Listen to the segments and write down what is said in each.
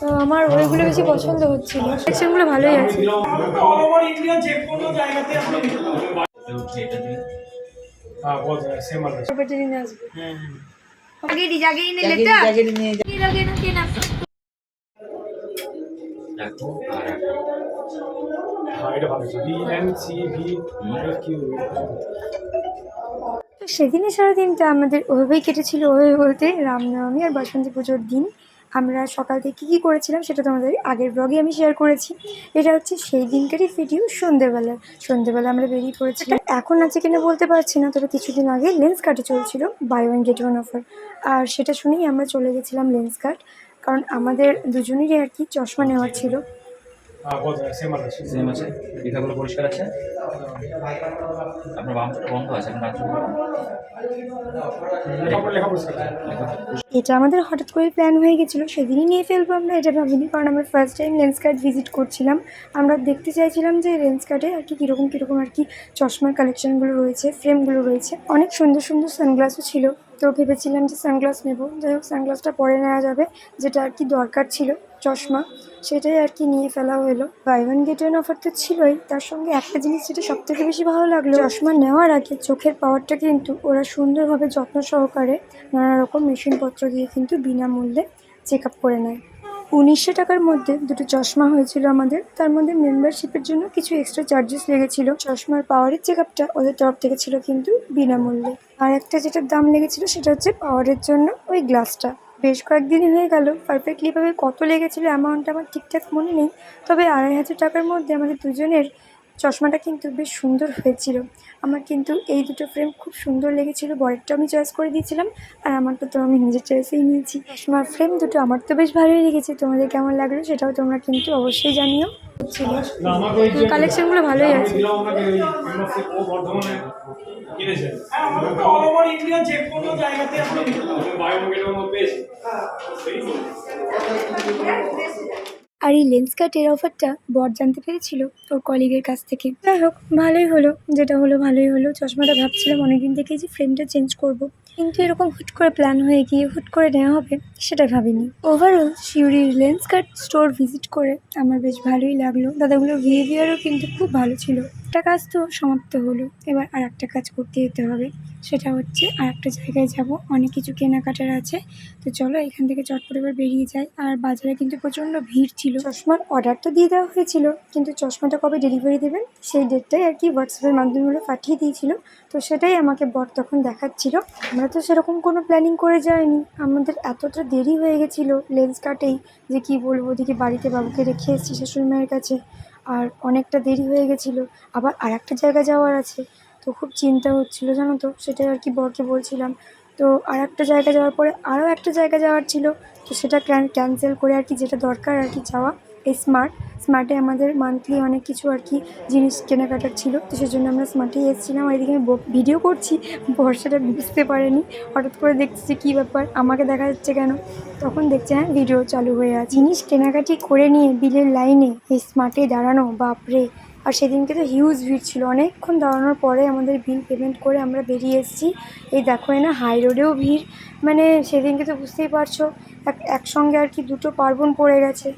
তো আমার ওইগুলো বেশি পছন্দ হচ্ছিল, সেগুলো ভালোই আছে। তো সেদিনে সারাদিনটা আমাদের ওভাবেই কেটেছিল, ওভাবে বলতে রামনবমী আর বাসন্তী পুজোর দিন আমরা সকাল থেকে কী করেছিলাম সেটা তোমাদের আগের ব্লগে আমি শেয়ার করেছি। এটা হচ্ছে সেই দিনকারই ভিডিও। সন্ধ্যেবেলা আমরা বেরিয়ে পড়েছিলাম। এখন আছে কিনা বলতে পারছি না, তবে কিছুদিন আগে লেন্স কার্টে চলছিল buy one get one offer, আর সেটা শুনেই আমরা চলে গেছিলাম লেন্স কার্ট। কারণ আমাদের দুজনেরই আর কি চশমা নেওয়ার ছিল। সেম আছে, লেখাগুলো পরিষ্কার আছে। আপনার বাম চোখটা বন্ধ আছে, এটা আমাদের হঠাৎ করে প্ল্যান হয়ে গেছিলো, সেদিনই নিয়ে ফেলবো আমরা, এটা ভাবিনি। কারণ আমরা first time lens cart visit করছিলাম। আমরা দেখতে চাইছিলাম যে লেন্স কার্টে আর কি কীরকম আর কি চশমার কালেকশানগুলো রয়েছে, ফ্রেমগুলো রয়েছে। অনেক সুন্দর সুন্দর সানগ্লাসও ছিল। তো ভেবেছিলাম যে সানগ্লাস নেবো, যাই হোক সানগ্লাসটা পরে নেওয়া যাবে, যেটা আর কি দরকার ছিল চশমা, সেটাই আর কি নিয়ে ফেলা হলো। Buy one get one offer তো ছিলই, তার সঙ্গে একটা জিনিস যেটা সব থেকে বেশি ভালো লাগলো, চশমা নেওয়ার আগে চোখের পাওয়ারটা কিন্তু ওরা সুন্দরভাবে যত্ন সহকারে নানা রকম মেশিনপত্র দিয়ে কিন্তু বিনামূল্যে চেক আপ করে নেয়। 1900 টাকার মধ্যে দুটো চশমা হয়েছিল আমাদের। তার মধ্যে মেম্বারশিপের জন্য কিছু এক্সট্রা চার্জেস লেগেছিল। চশমার পাওয়ারের চেক আপটা ওদের তরফ থেকে ছিল কিন্তু বিনামূল্যে। আর একটা যেটার দাম লেগেছিল সেটা হচ্ছে পাওয়ারের জন্য ওই গ্লাসটা। বেশ কয়েকদিনই হয়ে গেল, পারফেক্টলিভাবে কত লেগেছিল অ্যামাউন্টটা আমার ঠিকঠাক মনে নেই, তবে 2500 টাকার মধ্যে আমাদের দুজনের চশমাটা কিন্তু বেশ সুন্দর হয়েছিল। আমার কিন্তু এই দুটো ফ্রেম খুব সুন্দর লেগেছিলো। বরেরটা আমি চয়েস করে দিয়েছিলাম, আর আমারটা তো আমি নিজের চয়েসেই নিয়েছি। চশমার ফ্রেম দুটো আমার তো বেশ ভালোই লেগেছে। তোমাদের কেমন লাগলো সেটাও তোমরা কিন্তু অবশ্যই জানিও। কালেকশনগুলো ভালোই আছে। আর এই লেন্স কার্টের অফারটা বর জানতে পেরেছিল ওর কলিগের কাছ থেকে। যাই হোক ভালোই হলো, যেটা হলো ভালোই হলো। চশমাটা ভাবছিলাম অনেকদিন থেকেই যে ফ্রেমটা চেঞ্জ করব, কিন্তু এরকম হুট করে প্ল্যান হয়ে গিয়ে হুট করে নেওয়া হবে সেটা ভাবিনি। ওভারঅল সিউড়ির লেন্স কার্ট স্টোর ভিজিট করে আমার বেশ ভালোই লাগলো। দাদাগুলোর বিহেভিয়ারও কিন্তু খুব ভালো ছিল। একটা কাজ তো সমাপ্ত হলো, এবার আর একটা কাজ করতে যেতে হবে, সেটা হচ্ছে আর একটা জায়গায় যাব। অনেক কিছু কেনাকাটার আছে, তো চলো এখান থেকে চটপট এবার বেরিয়ে যাই। আর বাজারে কিন্তু প্রচণ্ড ভিড় ছিল। চশমার অর্ডার তো দিয়ে দেওয়া হয়েছিল, কিন্তু চশমাটা কবে ডেলিভারি দেবেন সেই ডেটটাই আর কি হোয়াটসঅ্যাপের মাধ্যমে পাঠিয়ে দিয়েছিল। তো সেটাই আমাকে বর তখন দেখাচ্ছিল। আমরা তো সেরকম কোনো প্ল্যানিং করে যাইনি, আমাদের এতটা দেরি হয়ে গেছিলো লেন্স কাটেই যে কি বলবো। ওদিকে বাড়িতে বাবুকে রেখে এসেছি শাশুড়ি মায়ের কাছে, আর অনেকটা দেরি হয়ে গেছিলো। আবার আর একটা জায়গা যাওয়ার আছে, তো খুব চিন্তা হচ্ছিলো জানো তো, সেটাই আর কি বরকে বলছিলাম। তো আর একটা জায়গা যাওয়ার পরে আরও একটা জায়গা যাওয়ার ছিল, তো সেটা ক্যান্সেল করে আর কি যেটা দরকার আর কি যাওয়া, এই স্মার্টে আমাদের মান্থলি অনেক কিছু আর কি জিনিস কেনাকাটার ছিল, তো সেজন্য আমরা স্মার্টেই এসেছিলাম। আর এদিকে আমি ভিডিও করছি, বর্ষাটা বুঝতে পারেনি, হঠাৎ করে দেখছি যে কী ব্যাপার আমাকে দেখা যাচ্ছে কেন, তখন দেখছে হ্যাঁ ভিডিও চালু হয়ে আছে। জিনিস কেনাকাটি করে নিয়ে বিলের লাইনে এই স্মার্টে দাঁড়ানো, বাপরে। আর সেদিনকে তো হিউজ ভিড় ছিল, অনেকক্ষণ দাঁড়ানোর পরে আমাদের বিল পেমেন্ট করে আমরা বেরিয়ে এসেছি। এই দেখো না হাই রোডেও ভিড়, মানে সেদিনকে তো বুঝতেই পারছো একসঙ্গে আর কি দুটো পার্বণ পড়ে গেছে,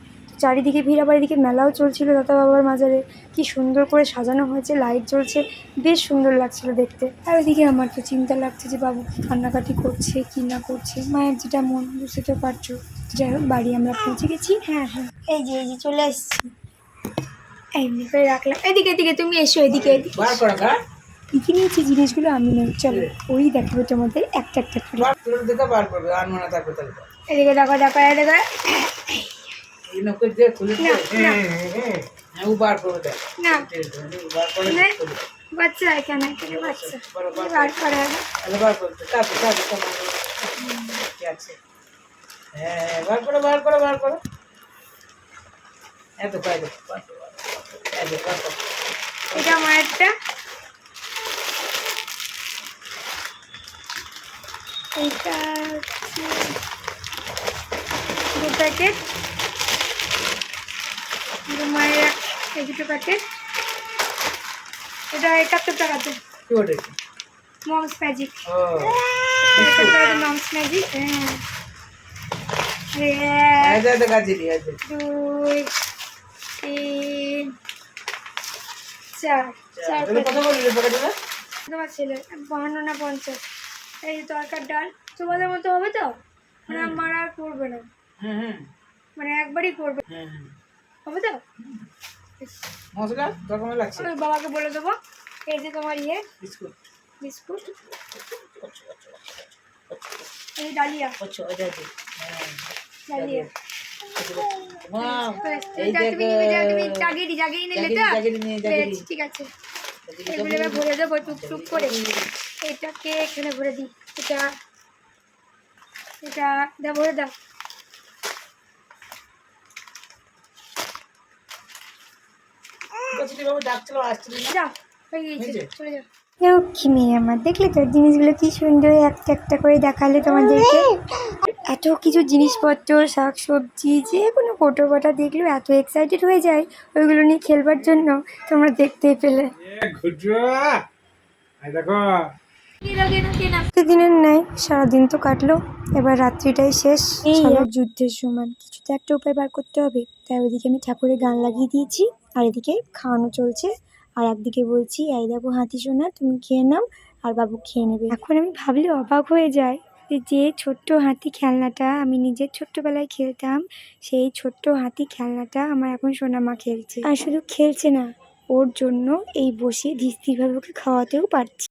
চারিদিকে ভিড়। আবার এদিকে মেলাও চলছিল দাদা বাবার মাজারে, কি সুন্দর করে সাজানো হয়েছে, লাইট জ্বলছে, বেশ সুন্দর লাগছিল দেখতে। আর ওইদিকে আমার তো চিন্তা লাগছে যে বাবু কি কান্নাকাটি করছে কি না করছে, মায়ের যেটা মন বুঝতে তো পারছো। যাই হোক বাড়ি আমরা পৌঁছে গেছি। হ্যাঁ এই যে চলে এসেছি, এমনি করে রাখলাম। এদিকে তুমি এসো, এদিকে কি নিয়েছি জিনিসগুলো আমি নেই, চলো ওই দেখাবো তোমাদের একটা একটা করে। এদিকে দেখো বাচ্চা এখানে বাচ্চা বার করো এটা মায়েরটা, এইটা দু প্যাকেট, মায়ের এই দুটো প্যাকেট। এটা 71 টাকাতে মমস ম্যাজিক, মমস ম্যাজিক। হ্যাঁ এক, এই যে গাজরি আছে। 2 3 4 4 তাহলে কত বললি রে পকেটে? তোমার ছেলে 52 না 50। এই যে তরকার ডাল তোমাদের মতো হবে তো, মানে আমার আর করবে না, হ্যাঁ মানে একবারই করবে, হ্যাঁ হবে তো? মশলা রকম লাগছে। আমি বাবাকে বলে দেবো। এই যে তোমার বিস্কুট বিস্কুট, এই ডালিয়া আচ্ছা ওই যে ডালিয়া। ওয়াও এই তুমি দেখো তুমি জাগিয়ে নিলে তো? জাগিরি নিয়ে জাগিরি। বেশ, ঠিক আছে। এগুলো এবার ভরে দেবো টুকটুক করে। এটাকে এখানে ভরে দিই। এটা এটা দা ভরে দাও। কচুরি বাবু ডাকছিল আসছিল না। যাও, হয়ে গিয়েছে, হয়েছে? চলে যাও। লক্ষ্মী আমার, দেখলে তো জিনিসগুলো কি সুন্দর একটা একটা করে দেখালে তোমাদেরকে। এত কিছু জিনিসপত্র, শাক সবজি, যে কোনো কোটো বাটা দেখলেও এত এক্সাইটেড হয়ে যায় ওইগুলো নিয়ে খেলবার জন্য। তোমরা দেখতেই পেলে। প্রতিদিনের ন্যায় সারাদিন তো কাটলো, এবার রাত্রিটাই শেষ। এই আর যুদ্ধের সমান, কিছু তো একটা উপায় বার করতে হবে। তাই ওইদিকে আমি ঠাকুরের গান লাগিয়ে দিয়েছি, আর এদিকে খাওয়ানো চলছে। আর একদিকে বলছি, এই দেখো হাতি সোনা, তুমি খেয়ে নাও, আর বাবু খেয়ে নেবে। এখন আমি ভাবলে অবাক হয়ে যায় যে ছোট্ট হাতি খেলনাটা আমি নিজের ছোট্টবেলায় খেলতাম, সেই ছোট্ট হাতি খেলনাটা আমার এখন সোনামা খেলছে। আর শুধু খেলছে না, ওর জন্য এই বসে ধীর স্থিরভাবে ওকে খাওয়াতেও পারছি।